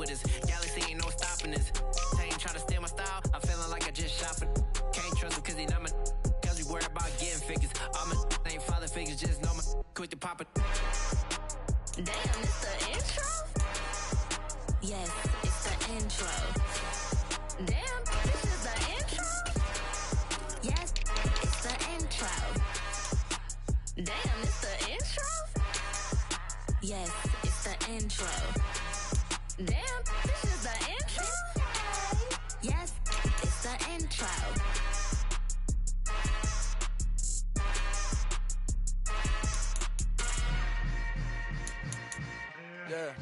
with us. Galaxy ain't no stopping us. They ain't trying to steal my style. I'm feeling like I just shot for. Can't trust him cause he not my. Cause we worried about getting figures. All my ain't father figures, just know my quick to pop it. Damn, it's the intro? Yes, it's the intro. Damn, this is the intro? Yes, it's the intro. Damn, it's the intro? Yes, it's the intro. Damn, this is the intro? Yes, it's the intro. Yeah.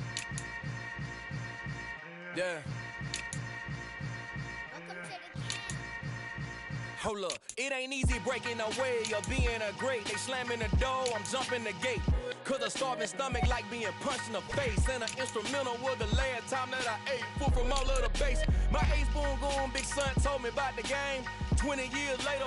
Yeah. Hold up, it ain't easy breaking away or being a great. They slamming the door, I'm jumping the gate. Cause a starving stomach like being punched in the face. And an instrumental was the last time that I ate food from all of the base. My ace boom goon, big son told me about the game. 20 years later,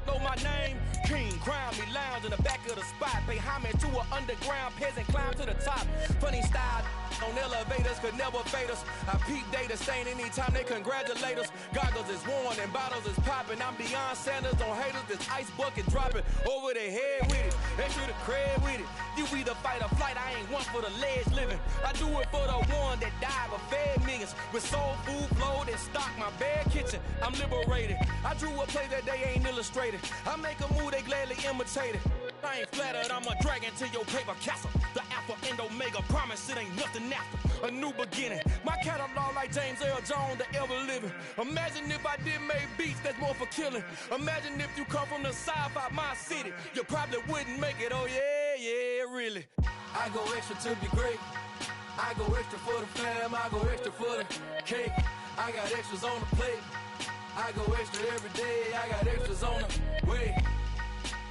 know my name. King, crown me, lounge in the back of the spot. Pay homage to an underground peasant, climb to the top. Funny style on elevators could never fade us. I peep data stain anytime they congratulate us. Goggles is worn and bottles is popping. I'm beyond Sanders on haters, this ice bucket dropping over their head with it. Extra the cred with it. You either fight or flight, I ain't one for the ledge living. I do it for the one that died but fed millions. With soul food flowed and stocked my bad kitchen. I'm liberated. I drew a play that they ain't illustrated. I make a move, they gladly imitate it. I ain't flattered, I'm a dragon to your paper castle. The alpha and omega, promise it ain't nothing after. A new beginning. My catalog like James Earl Jones, the ever living. Imagine if I did make beats that's more for killing. Imagine if you come from the south out my city. You probably wouldn't make it, oh yeah, really. I go extra to be great. I go extra for the fam, I go extra for the cake. I got extras on the plate. I go extra every day, I got extras on the way.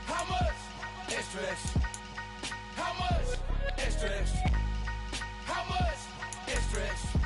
How much? Extra, extra. How much? Extra, extra. How much? Extra, extra.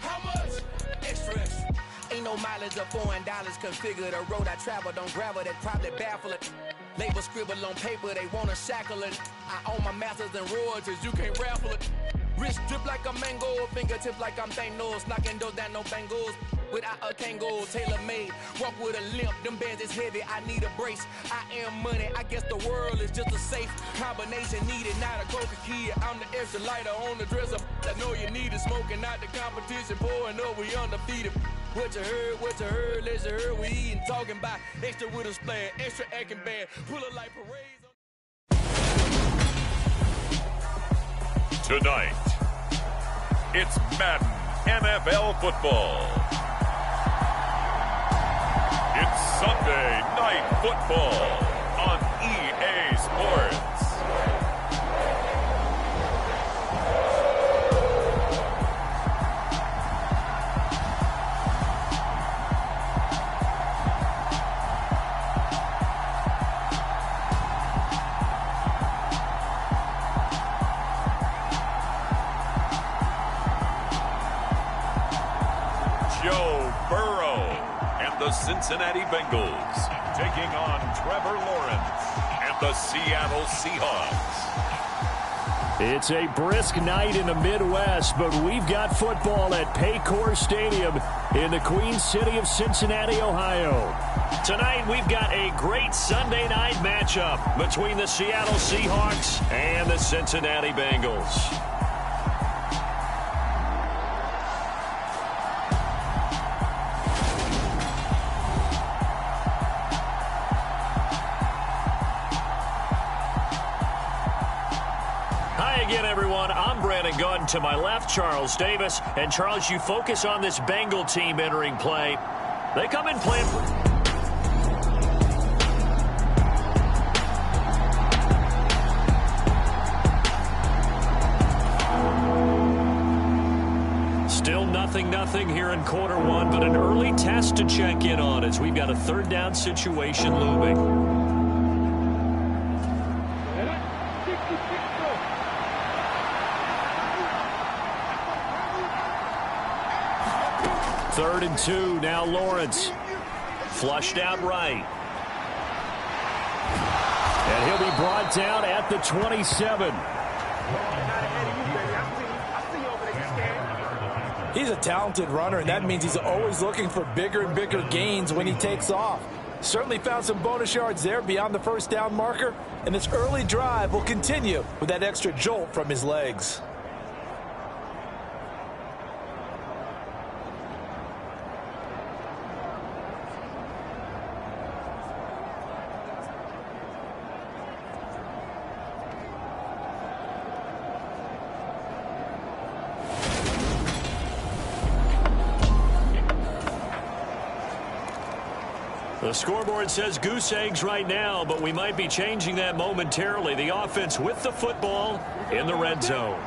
How much? Extra, extra. Ain't no mileage or $4 configure the road I travel. Don't gravel that probably baffle it. Label scribble on paper, they wanna shackle it. I own my masters and royalties, you can't raffle it. Wrist drip like a mango, fingertips like I'm Thanos. Knocking those down, no bangles. Without a Kango, tailor-made. Walk with a limp, them bands is heavy, I need a brace. I am money, I guess the world is just a safe combination needed, not a coca key. I'm the extra lighter on the dresser. I know you need it, smoking out the competition, pouring up, we undefeated. What you heard, let's you heard, we eating, talking about extra with a splash, extra acting bad, pull it like parades. Tonight, it's Madden NFL football. It's Sunday Night Football on EA Sports. Joe Burrow and the Cincinnati Bengals taking on Trevor Lawrence and the Seattle Seahawks. It's a brisk night in the Midwest, but we've got football at Paycor Stadium in the Queen City of Cincinnati, Ohio. Tonight, we've got a great Sunday night matchup between the Seattle Seahawks and the Cincinnati Bengals. Again, everyone, I'm Brandon Gunn. To my left, Charles Davis. And, Charles, you focus on this Bengal team entering play. They come in playing... Still 0-0 here in quarter one, but an early test to check in on as we've got a third down situation looming. Third and 2, now Lawrence. Flushed out right. And he'll be brought down at the 27. He's a talented runner, and that means he's always looking for bigger and bigger gains when he takes off. Certainly found some bonus yards there beyond the first down marker, and this early drive will continue with that extra jolt from his legs. The scoreboard says goose eggs right now, but we might be changing that momentarily. The offense with the football in the red zone.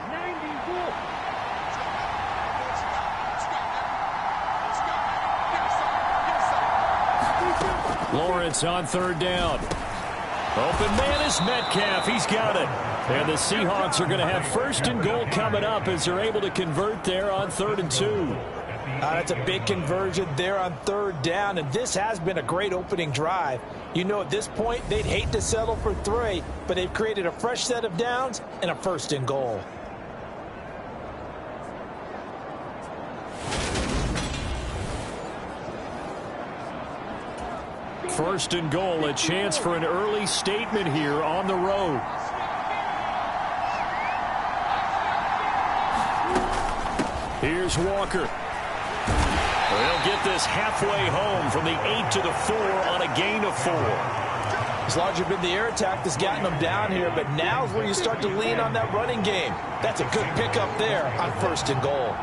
Lawrence on third down. Open man is Metcalf. He's got it. And the Seahawks are going to have first and goal coming up as they're able to convert there on 3rd and 2. That's a big conversion there on third down, and this has been a great opening drive. You know, at this point, they'd hate to settle for 3, but they've created a fresh set of downs and a first and goal. First and goal, a chance for an early statement here on the road. Here's Walker. They'll get this halfway home from the 8 to the 4 on a gain of 4. It's largely been the air attack that's gotten them down here, but now's where you start to lean on that running game. That's a good pickup there on first and goal.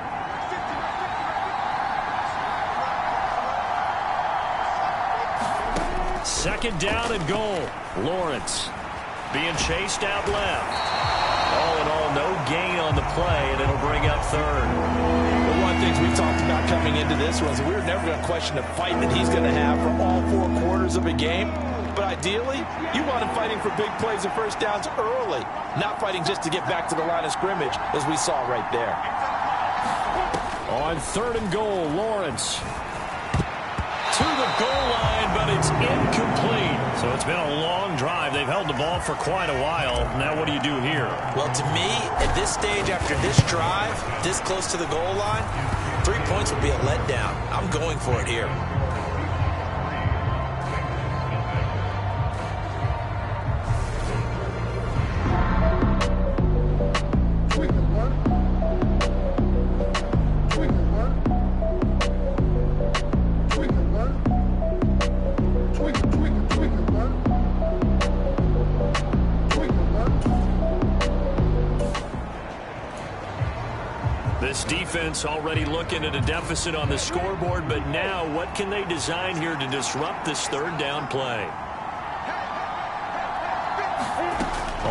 Second down and goal. Lawrence being chased out left. All in all, no gain on the play, and it'll bring up third. One of the things we talked about coming into this was we were never going to question the fight that he's going to have for all 4 quarters of a game. But ideally, you want him fighting for big plays and first downs early, not fighting just to get back to the line of scrimmage, as we saw right there. On 3rd and goal, Lawrence to the goal line, but it's incomplete. So it's been a long drive. They've held the ball for quite a while. Now what do you do here? Well, to me, at this stage, after this drive, this close to the goal line, 3 points would be a letdown. I'm going for it here. This defense already looking at a deficit on the scoreboard, but now what can they design here to disrupt this third down play?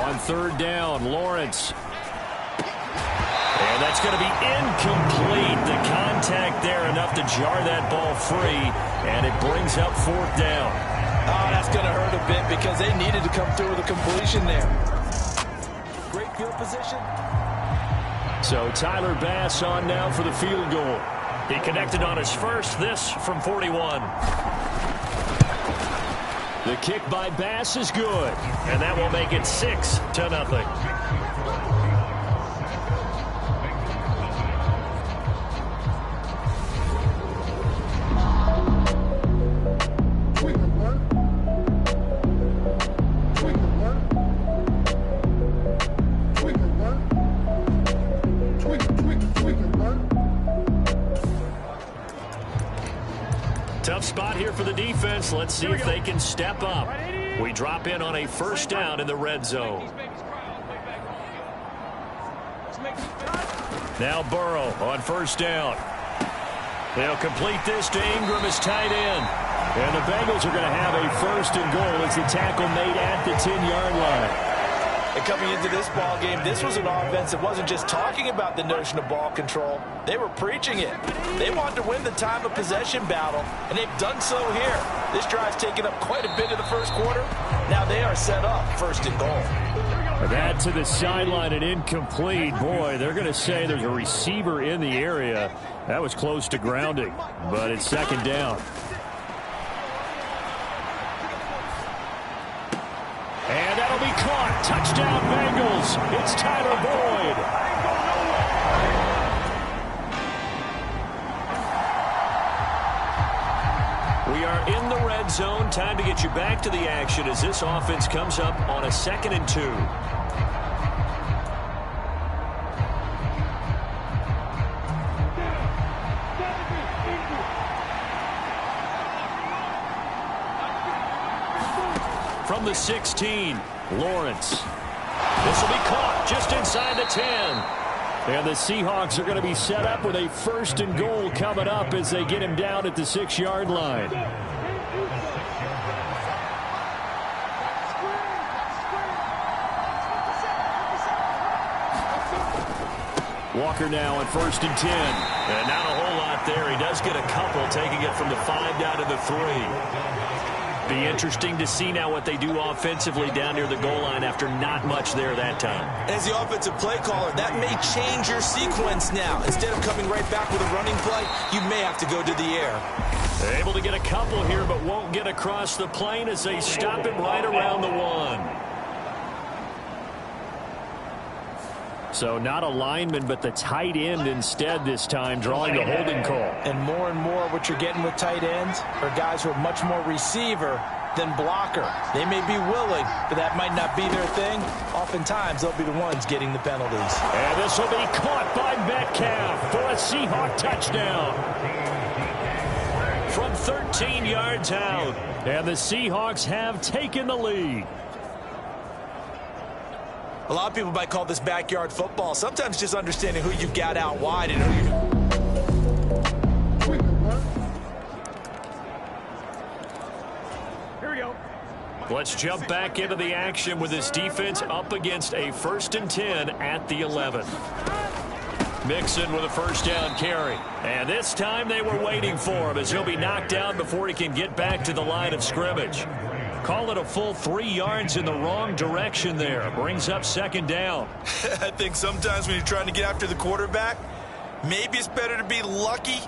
On third down, Lawrence. And that's going to be incomplete. The contact there enough to jar that ball free, and it brings up 4th down. Oh, that's going to hurt a bit because they needed to come through with a completion there. Great field position. So Tyler Bass on now for the field goal. He connected on his first, this from 41. The kick by Bass is good, and that will make it 6-0. Tough spot here for the defense. Let's see if they can step up. We drop in on a first down in the red zone. Now Burrow on first down. They'll complete this to Ingram as tight end. And the Bengals are going to have a first and goal as the tackle made at the 10-yard line. And coming into this ball game, this was an offense that wasn't just talking about the notion of ball control. They were preaching it. They wanted to win the time of possession battle, and they've done so here. This drive's taken up quite a bit of the first quarter. Now they are set up first and goal. That to the sideline and incomplete. Boy, they're going to say there's a receiver in the area. That was close to grounding, but it's second down. And that'll be caught. Touchdown, Bengals. It's Tyler Boyd. some time to get you back to the action as this offense comes up on a 2nd and 2. From the 16, Lawrence. This will be caught just inside the 10. And the Seahawks are going to be set up with a 1st and goal coming up as they get him down at the 6-yard line. Walker now on 1st and 10. And not a whole lot there. He does get a couple, taking it from the 5 down to the 3. Be interesting to see now what they do offensively down near the goal line after not much there that time. As the offensive play caller, that may change your sequence now. Instead of coming right back with a running play, you may have to go to the air. They're able to get a couple here, but won't get across the plane as they stop him right around the 1. So not a lineman, but the tight end instead this time, drawing the holding call. And more what you're getting with tight ends are guys who are much more receiver than blocker. They may be willing, but that might not be their thing. Oftentimes, they'll be the ones getting the penalties. And this will be caught by Metcalf for a Seahawk touchdown. From 13 yards out. And the Seahawks have taken the lead. A lot of people might call this backyard football. Sometimes just understanding who you've got out wide and who you... Here we go. Let's jump back into the action with this defense up against a 1st and 10 at the 11. Mixon with a 1st down carry. And this time they were waiting for him as he'll be knocked down before he can get back to the line of scrimmage. Call it a full 3 yards in the wrong direction there. Brings up 2nd down. I think sometimes when you're trying to get after the quarterback, maybe it's better to be lucky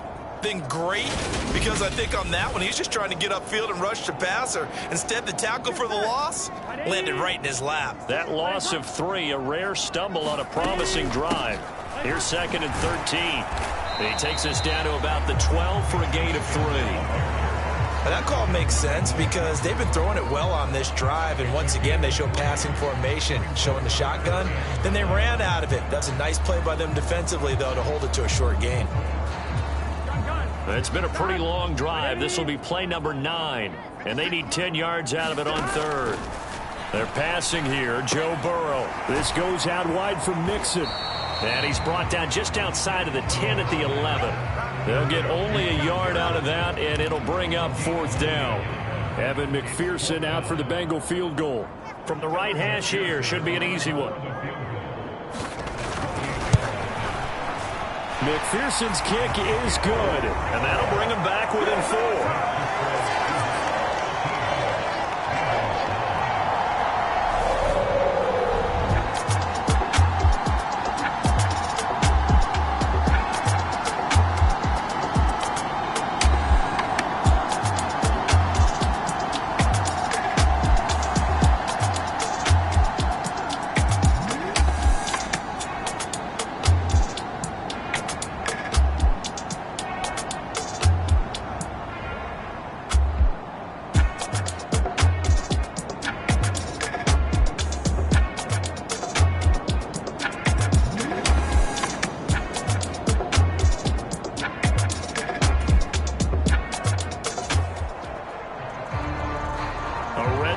than great, because I think on that one, he's just trying to get upfield and rush the passer. Instead, the tackle for the loss landed right in his lap. That loss of 3, a rare stumble on a promising drive. Here's 2nd and 13. And he takes us down to about the 12 for a gain of 3. That call makes sense because they've been throwing it well on this drive, and once again they show passing formation, showing the shotgun. Then they ran out of it. That's a nice play by them defensively, though, to hold it to a short gain. It's been a pretty long drive. This will be play number 9, and they need 10 yards out of it on 3rd. They're passing here, Joe Burrow. This goes out wide for Mixon, and he's brought down just outside of the 10 at the 11. They'll get only a yard out of that, and it'll bring up 4th down. Evan McPherson out for the Bengal field goal. From the right hash here, should be an easy one. McPherson's kick is good, and that'll bring him back within 4.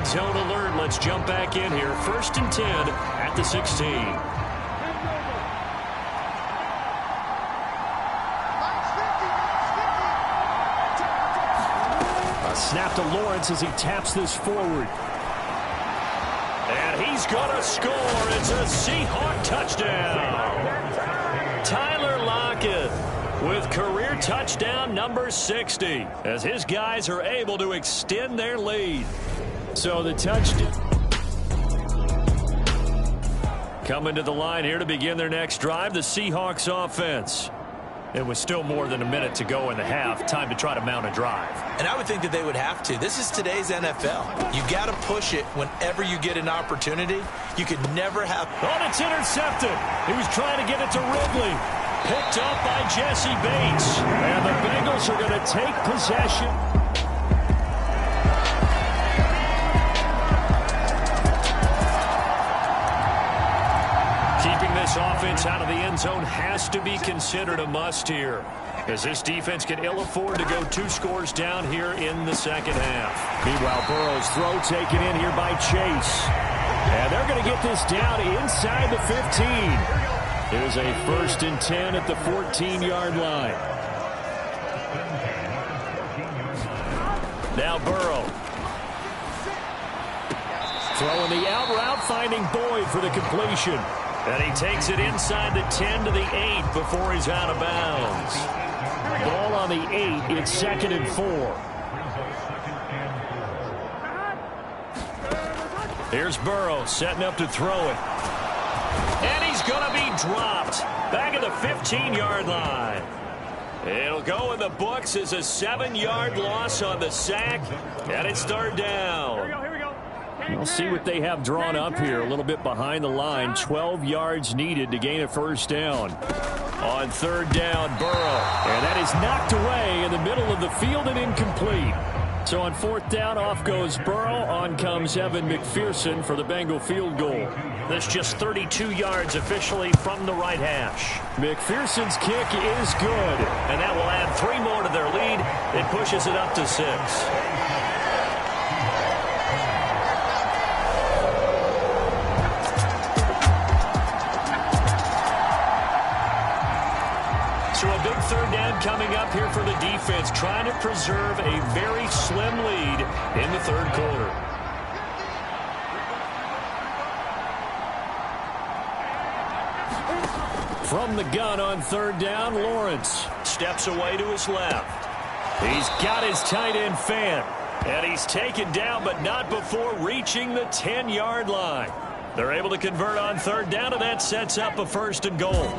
Zone alert. Let's jump back in here. 1st and 10 at the 16. A snap to Lawrence as he taps this forward. And he's going to score. It's a Seahawk touchdown. Tyler Lockett with career touchdown number 60 as his guys are able to extend their lead. So the touchdown coming to the line here to begin their next drive, the Seahawks offense. It was still more than a minute to go in the half. Time to try to mount a drive. And I would think that they would have to. This is today's NFL. You got to push it whenever you get an opportunity. You could never have... Oh, it's intercepted. He was trying to get it to Ridley. Picked up by Jesse Bates. And the Bengals are going to take possession. Keeping this offense out of the end zone has to be considered a must here, as this defense can ill afford to go 2 scores down here in the second half. Meanwhile, Burrow's throw taken in here by Chase. And they're going to get this down inside the 15. Here's a 1st and 10 at the 14-yard line. Now Burrow. Throwing the out route, finding Boyd for the completion. And he takes it inside the 10 to the 8 before he's out of bounds. Ball on the 8. It's 2nd and 4. Here's Burrow setting up to throw it. And he's going to be dropped back at the 15-yard line. It'll go in the books as a 7-yard loss on the sack, and it's 3rd down. We'll see what they have drawn up here. A little bit behind the line. 12 yards needed to gain a 1st down. On 3rd down, Burrow. And that is knocked away in the middle of the field and incomplete. So on 4th down, off goes Burrow. On comes Evan McPherson for the Bengal field goal. That's just 32 yards officially from the right hash. McPherson's kick is good. And that will add 3 more to their lead. It pushes it up to 6. So a big 3rd down coming up here for the defense, trying to preserve a very slim lead in the 3rd quarter. From the gun on 3rd down, Lawrence steps away to his left. He's got his tight end fan, and he's taken down, but not before reaching the 10-yard line. They're able to convert on 3rd down, and that sets up a 1st and goal.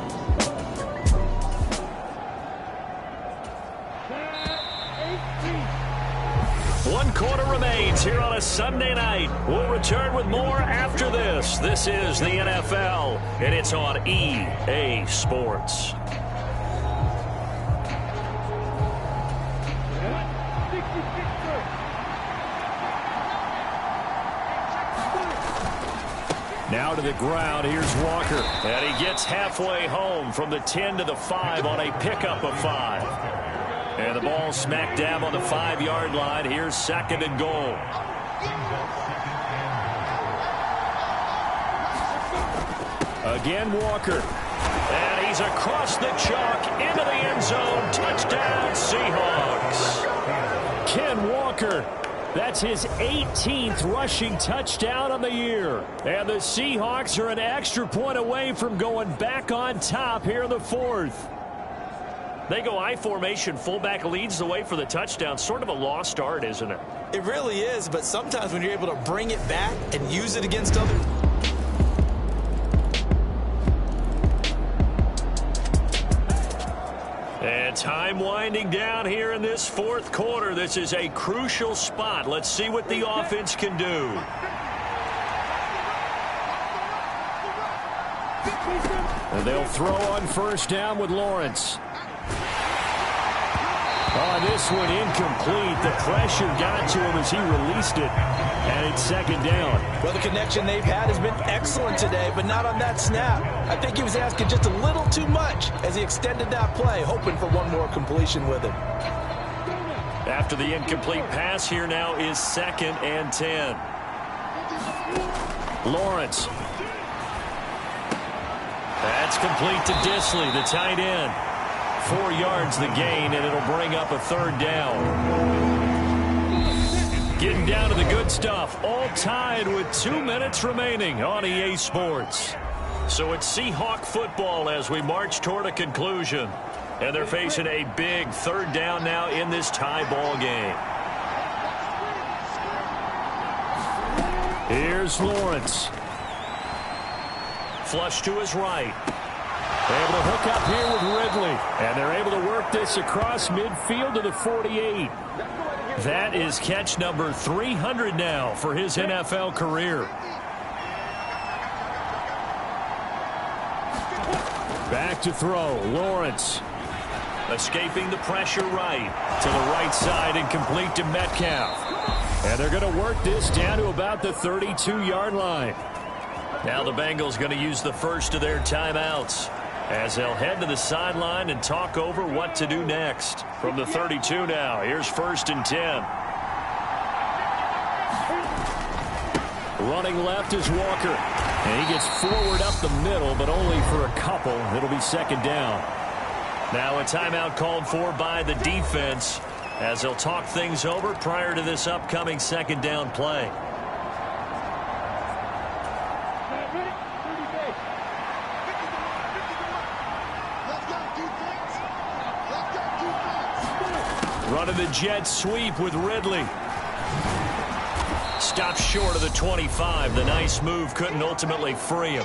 1 quarter remains here on a Sunday night. We'll return with more after this. This is the NFL, and it's on EA Sports. Now to the ground. Here's Walker. And he gets halfway home from the 10 to the 5 on a pickup of 5. And the ball smack dab on the 5-yard line. Here's 2nd and goal. Again, Walker. And he's across the chalk into the end zone. Touchdown, Seahawks. Ken Walker. That's his 18th rushing touchdown on the year. And the Seahawks are an extra point away from going back on top here in the 4th. They go I formation. Fullback leads the way for the touchdown. Sort of a lost art, isn't it? It really is, but sometimes when you're able to bring it back and use it against others. And time winding down here in this 4th quarter. This is a crucial spot. Let's see what the offense can do. And they'll throw on 1st down with Lawrence. Oh, this one incomplete. The pressure got to him as he released it. And it's 2nd down. Well, the connection they've had has been excellent today, but not on that snap. I think he was asking just a little too much as he extended that play, hoping for one more completion with it. After the incomplete pass, here now is 2nd and 10. Lawrence. That's complete to Disley, the tight end. 4 yards the gain, and it'll bring up a 3rd down. Getting down to the good stuff, all tied with 2 minutes remaining on EA Sports. So it's Seahawk football as we march toward a conclusion. And they're facing a big 3rd down now in this tie ball game. Here's Lawrence. Flush to his right. They're able to hook up here with Ridley. And they're able to work this across midfield to the 48. That is catch number 300 now for his NFL career. Back to throw. Lawrence. Escaping the pressure right. To the right side and complete to Metcalf. And they're going to work this down to about the 32-yard line. Now the Bengals going to use the first of their timeouts as they'll head to the sideline and talk over what to do next. From the 32 now, here's 1st and 10. Running left is Walker. And he gets forward up the middle, but only for a couple. It'll be 2nd down. Now a timeout called for by the defense as they'll talk things over prior to this upcoming 2nd down play. Running the jet sweep with Ridley. Stops short of the 25. The nice move couldn't ultimately free him.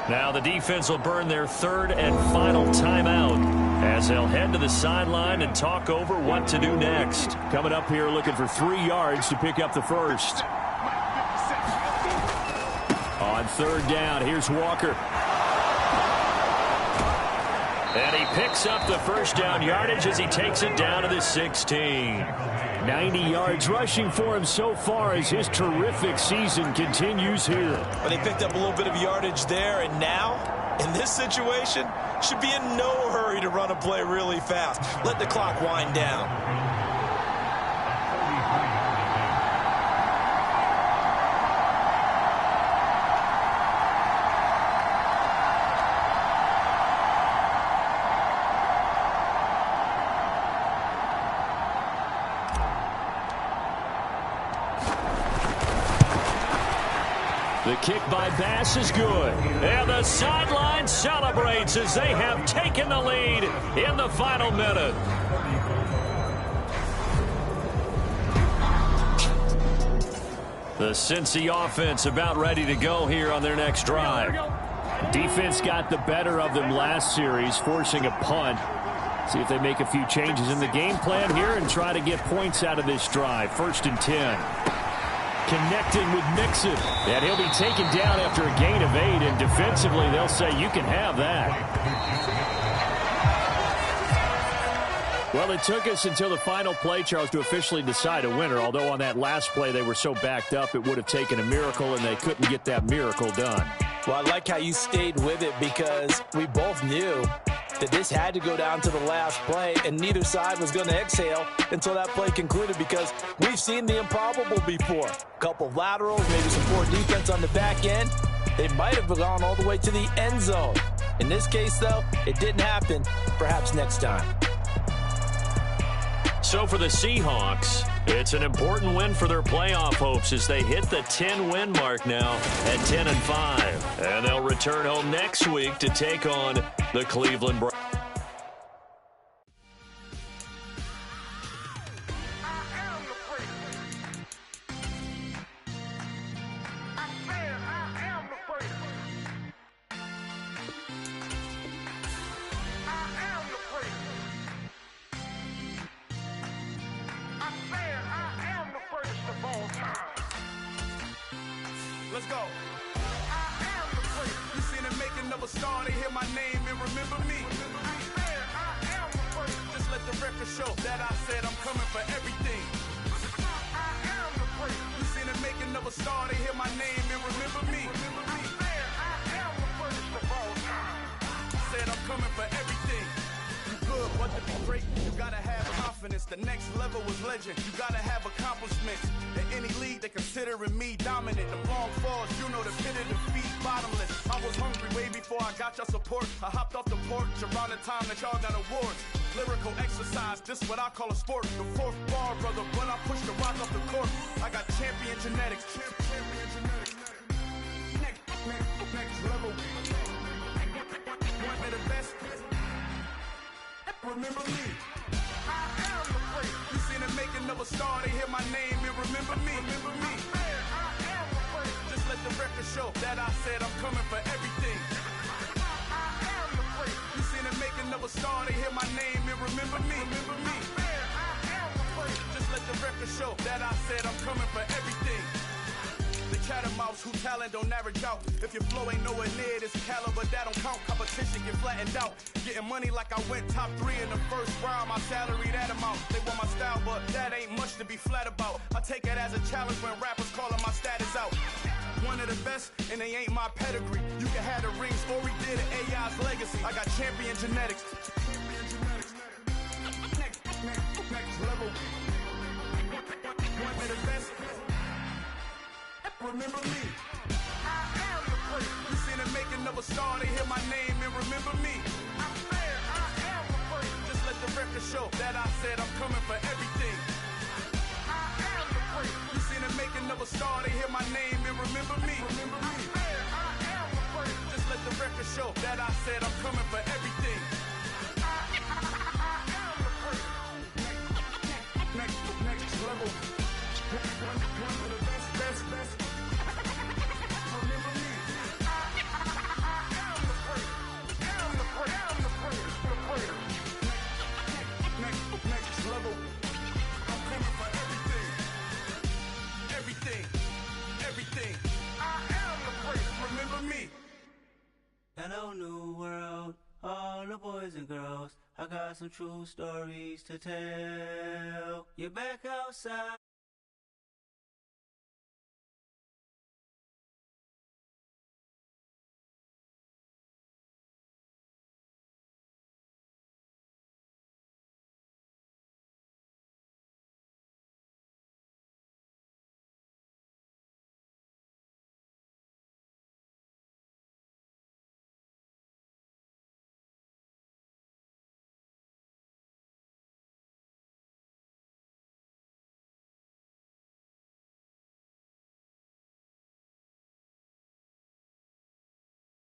Now the defense will burn their 3rd and final timeout as they'll head to the sideline and talk over what to do next. Coming up here looking for 3 yards to pick up the first. On 3rd down, here's Walker. And he picks up the 1st down yardage as he takes it down to the 16. 90 yards rushing for him so far as his terrific season continues here. But he picked up a little bit of yardage there, and now, in this situation, should be in no hurry to run a play really fast. Let the clock wind down. The kick by Bass is good. And the sideline celebrates as they have taken the lead in the final minute. The Cincy offense about ready to go here on their next drive. Defense got the better of them last series, forcing a punt. See if they make a few changes in the game plan here and try to get points out of this drive. 1st and 10. Connecting with Mixon. And he'll be taken down after a gain of 8. And defensively, they'll say you can have that. Well, it took us until the final play, Charles, to officially decide a winner. Although on that last play they were so backed up, it would have taken a miracle, and they couldn't get that miracle done. Well, I like how you stayed with it because we both knew that this had to go down to the last play, and neither side was going to exhale until that play concluded because we've seen the improbable before. A couple of laterals, maybe some poor defense on the back end. They might have gone all the way to the end zone. In this case, though, it didn't happen. Perhaps next time. So for the Seahawks, it's an important win for their playoff hopes as they hit the 10-win mark now at 10-5. And they'll return home next week to take on the Cleveland Browns. Let's go. I am the first. You seen the making of a star, they hear my name and remember me. I am the first. Just let the record show that I said I'm coming for everything. I am the first. You seen the making of a star, they hear my name and remember me. I am the first of all time. Said I'm coming for everything. You good, but to be great, you gotta have confidence. The next level was legend. You gotta have accomplishments. In any league, they considering me dominant. The long falls, you know the pit of defeat, bottomless. I was hungry way before I got your support. I hopped off the porch around the time that y'all got awards. Lyrical exercise, this what I call a sport. The fourth bar, brother, when I push the rock off the court. I got champion genetics. Champion genetics. Next level. One of the best. Remember me. I am the first. You seen the making of a star, they hear my name and remember me. Remember me. I am the first. Just let the record show that I said I'm coming for everything. I am the first. You seen the making of a star, they hear my name and remember me. Remember me. I am the first. Just let the record show that I said I'm coming for everything. The chattermouths who talent don't average out. If your flow ain't nowhere near this caliber, that don't count. Competition get flattened out. Getting money like I went top 3 in the first round. My salary that amount. They want my style, but that ain't much to be flat about. I take it as a challenge when rappers calling my status out. One of the best, and they ain't my pedigree. You can have the rings, or we did an AI's legacy. I got champion genetics. Next level. One of the best. Remember me. I am the place. You seen the making of a star, they hear my name and remember me. I am the place. Just let the record show that I said I'm coming for everything. I am the place. You seen the making of a star, they hear my name and remember me. I am the place. Just let the record show that I said I'm coming for everything. I am the place. Next level. One of the best. Remember me. I am the place. Am the place. Next level. I'm coming for everything. I am the place. Remember me. Hello, new world, all the boys and girls. I got some true stories to tell. You're back outside.